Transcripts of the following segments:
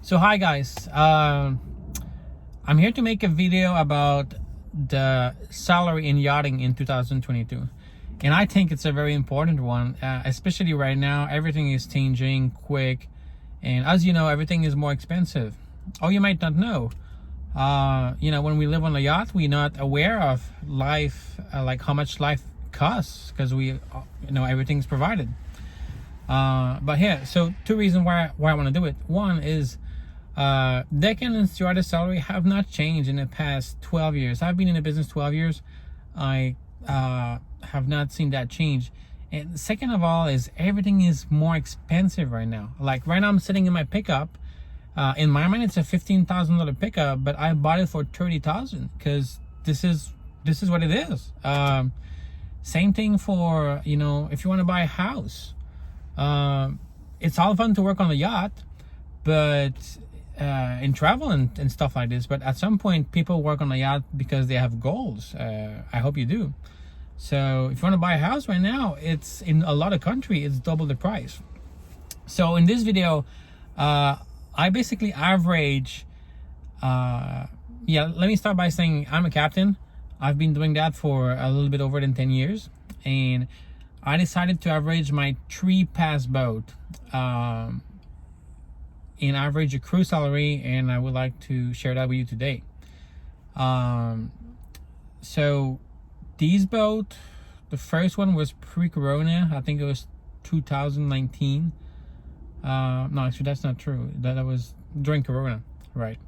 So hi guys, I'm here to make a video about the salary in yachting in 2022, and I think it's a very important one, especially right now. Everything is changing quick, and as you know, everything is more expensive. Or you might not know, when we live on a yacht, we're not aware of life, like how much life costs, because everything's provided. But here, so two reasons why I want to do it. One is Decan and stewardess salary have not changed in the past 12 years. I've been in the business 12 years. I have not seen that change. And second of all is everything is more expensive right now. Like right now I'm sitting in my pickup. In my mind it's a $15,000 pickup, but I bought it for $30,000 because this is what it is. Same thing for, if you want to buy a house. It's all fun to work on the yacht, but in travel and stuff like this, but at some point people work on a yacht because they have goals. I hope you do. So if you want to buy a house right now, it's in a lot of countries, it's double the price. So in this video, I basically average, let me start by saying I'm a captain. I've been doing that for a little bit over than 10 years, and I decided to average my 3-pass boat in average a crew salary, and I would like to share that with you today. So these boat, the first one was pre-corona. I think it was 2019. No, actually that's not true. That was during corona, right?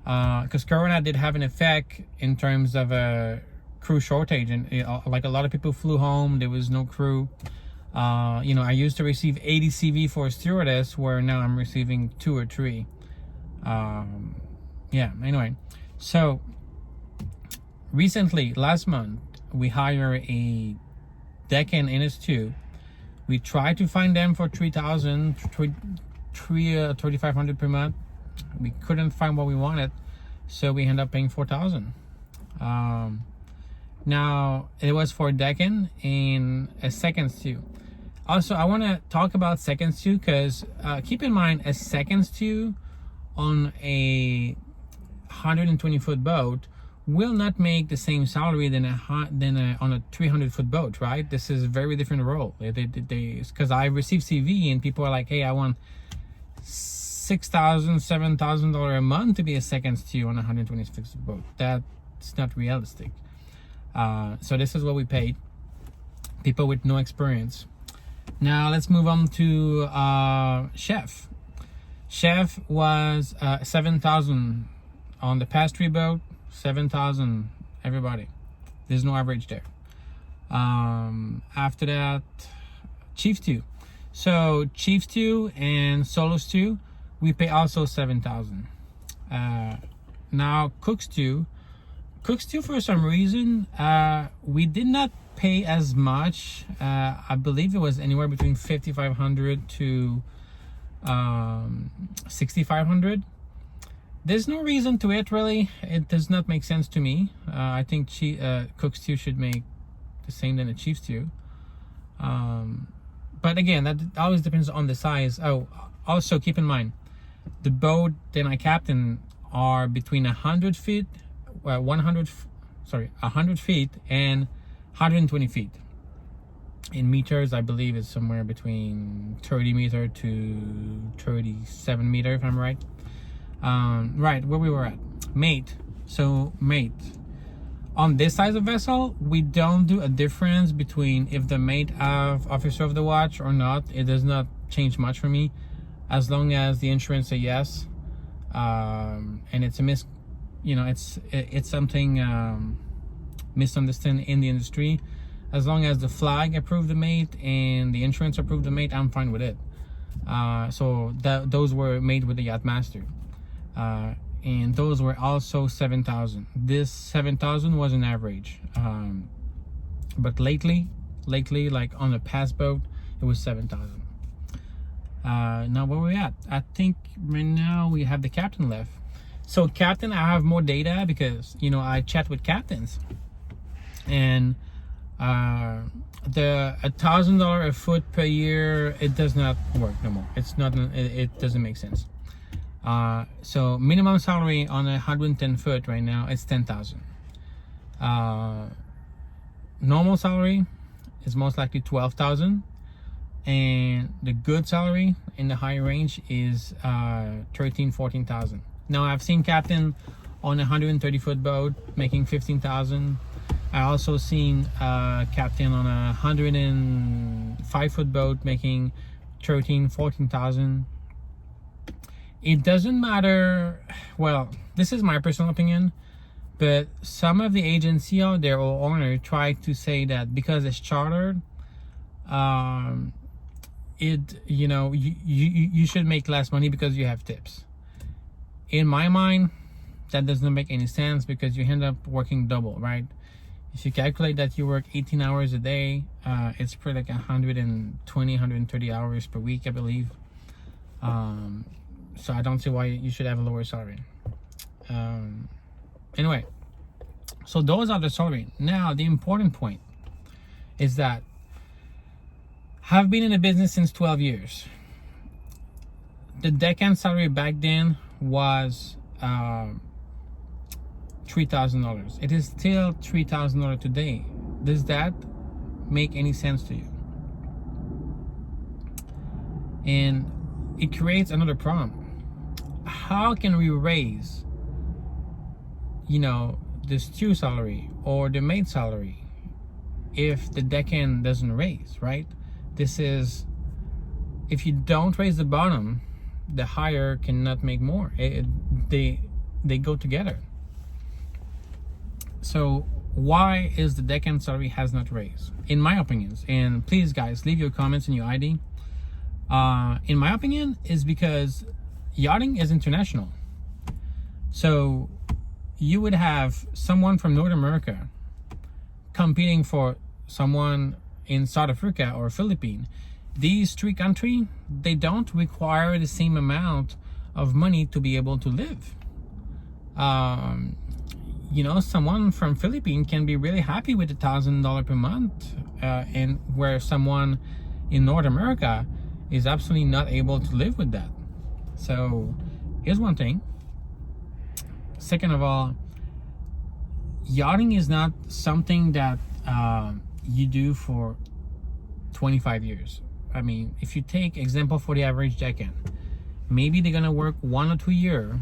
Because corona did have an effect in terms of a crew shortage, and like a lot of people flew home. There was no crew. I used to receive 80 CV for a stewardess, where now I'm receiving 2 or 3. Anyway, so recently, last month, we hired a Decan NS2. We tried to find them for $3,500 per month. We couldn't find what we wanted, so we ended up paying $4,000. Now it was for Decan and a second stew. Also, I want to talk about second stew because keep in mind, a second stew on a 120-foot boat will not make the same salary than on a 300-foot boat, right? This is a very different role. Because I receive CV and people are like, hey, I want $6,000, $7,000 a month to be a second stew on a 126-foot boat. That's not realistic. So this is what we paid people with no experience. Now let's move on to chef. Chef was $7,000 on the past 3 boat. $7,000 everybody. There's no average there. After that, chief stew. So chief stew and solo stew, we pay also $7,000. Now cook stew for some reason we did not pay as much. I believe it was anywhere between $5,500 to $6,500. There's no reason to it, really. It does not make sense to me. I think cook stew should make the same than a chief stew. But again, that always depends on the size. Oh, also keep in mind, the boat that I captain are between 100 feet and 120 feet. In meters, I believe it's somewhere between 30 meter to 37 meter, if I'm right. Right, where we were at. Mate. So mate. On this size of vessel, we don't do a difference between if the mate have officer of the watch or not. It does not change much for me, as long as the insurance say yes. And it's a it's something misunderstood in the industry. As long as the flag approved the mate and the insurance approved the mate, I'm fine with it. So those were made with the yacht master, and those were also $7,000. This $7,000 was an average, but lately, like on the past boat, it was $7,000. Now where we at? I think right now we have the captain left. So captain, I have more data because I chat with captains, and the $1,000 a foot per year, it does not work no more. It's not. It doesn't make sense. So minimum salary on a 110 foot right now is 10,000. Normal salary is most likely 12,000, and the good salary in the high range is 14,000. Now I've seen captain on a 130 foot boat making 15,000. I also seen captain on a 105 foot boat making 14,000. It doesn't matter. Well, this is my personal opinion, but some of the agency out there or owner try to say that because it's chartered, you should make less money because you have tips. In my mind, that doesn't make any sense because you end up working double, right? If you calculate that you work 18 hours a day, it's pretty like 120, 130 hours per week, I believe. So I don't see why you should have a lower salary. Anyway, so those are the salary. Now, the important point is that I've been in the business since 12 years. The Decan salary back then was $3,000. It is still $3,000 today. Does that make any sense to you? And it creates another problem. How can we raise, the stew salary or the maid salary if the Decan doesn't raise, right? This is, if you don't raise the bottom, the higher cannot make more. They go together. So why is the Decan salary has not raised? In my opinions, and please guys, leave your comments and your ID. In my opinion, is because yachting is international. So you would have someone from North America competing for someone in South Africa or Philippines. These three countries, they don't require the same amount of money to be able to live. Someone from Philippines can be really happy with $1,000 per month, and where someone in North America is absolutely not able to live with that. So here's one thing. Second of all, yachting is not something that you do for 25 years. I mean, if you take example for the average Decan, maybe they're gonna work 1 or 2 years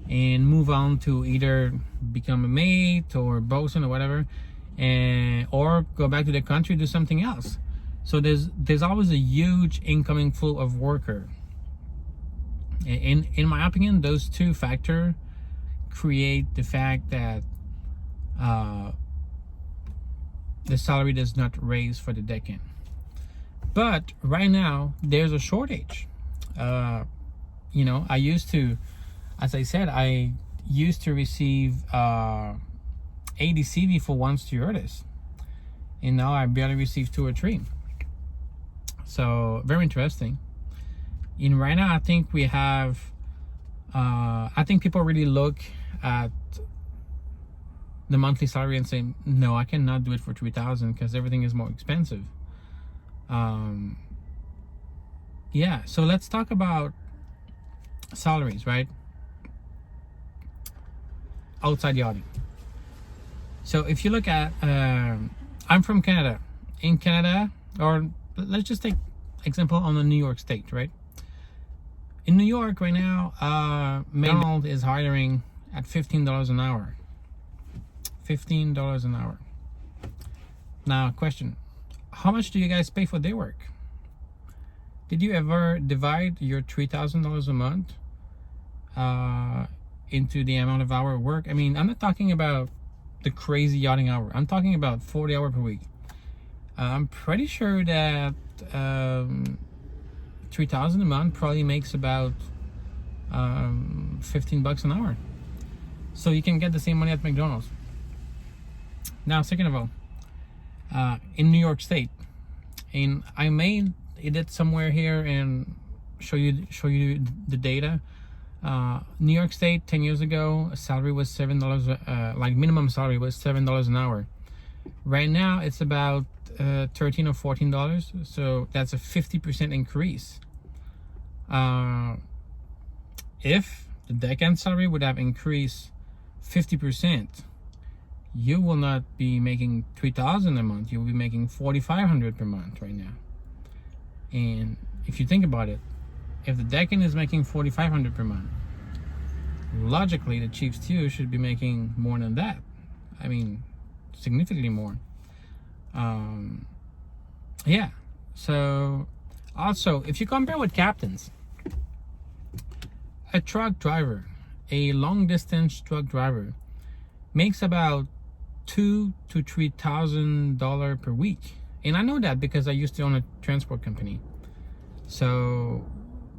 and move on to either become a mate or bosun or whatever, or go back to the country, do something else. So there's always a huge incoming flow of worker. In my opinion, those two factors create the fact that the salary does not raise for the Decan. But right now there's a shortage. I used to, as I said, I used to receive 80 CV for one stewardess, and now I barely receive 2 or 3. So very interesting. In right now, I think we have, I think people really look at the monthly salary and say, no, I cannot do it for 3,000 because everything is more expensive. Yeah, so let's talk about salaries, right? Outside yachting. So if you look at, I'm from Canada. In Canada, or let's just take example on the New York state, right? In New York right now, McDonald's is hiring at $15 an hour. $15 an hour. Now, question: how much do you guys pay for day work? Did you ever divide your $3,000 a month into the amount of hour work? I mean, I'm not talking about the crazy yachting hour. I'm talking about 40 hours per week. I'm pretty sure that $3,000 a month probably makes about $15 an hour. So you can get the same money at McDonald's. Now, second of all, in New York State, and I may edit somewhere here and show you the data. New York State 10 years ago, salary was $7, like minimum salary was $7 an hour. Right now it's about $13 or $14, so that's a 50% increase. if the Decan salary would have increased 50%, you will not be making $3,000 a month. You'll be making $4,500 per month right now. And if you think about it, if the Decan is making $4,500 per month, logically the Chiefs 2 should be making more than that. I mean, significantly more. Yeah. So also, if you compare with captains, a truck driver, a long distance truck driver, makes about $2,000 to $3,000 per week. And I know that because I used to own a transport company. So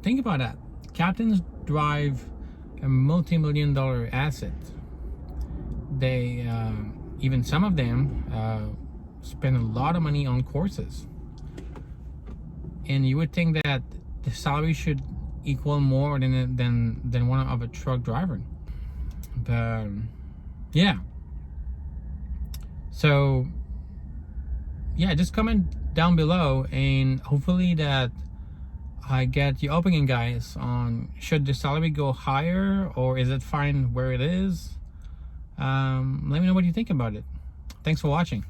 think about that. Captains drive a multi-million-dollar asset. They even some of them spend a lot of money on courses. And you would think that the salary should equal more than one of a truck driver. But yeah. So yeah, just comment down below, and hopefully that I get your opinion, guys, on should the salary go higher or is it fine where it is. Let me know what you think about it. Thanks for watching.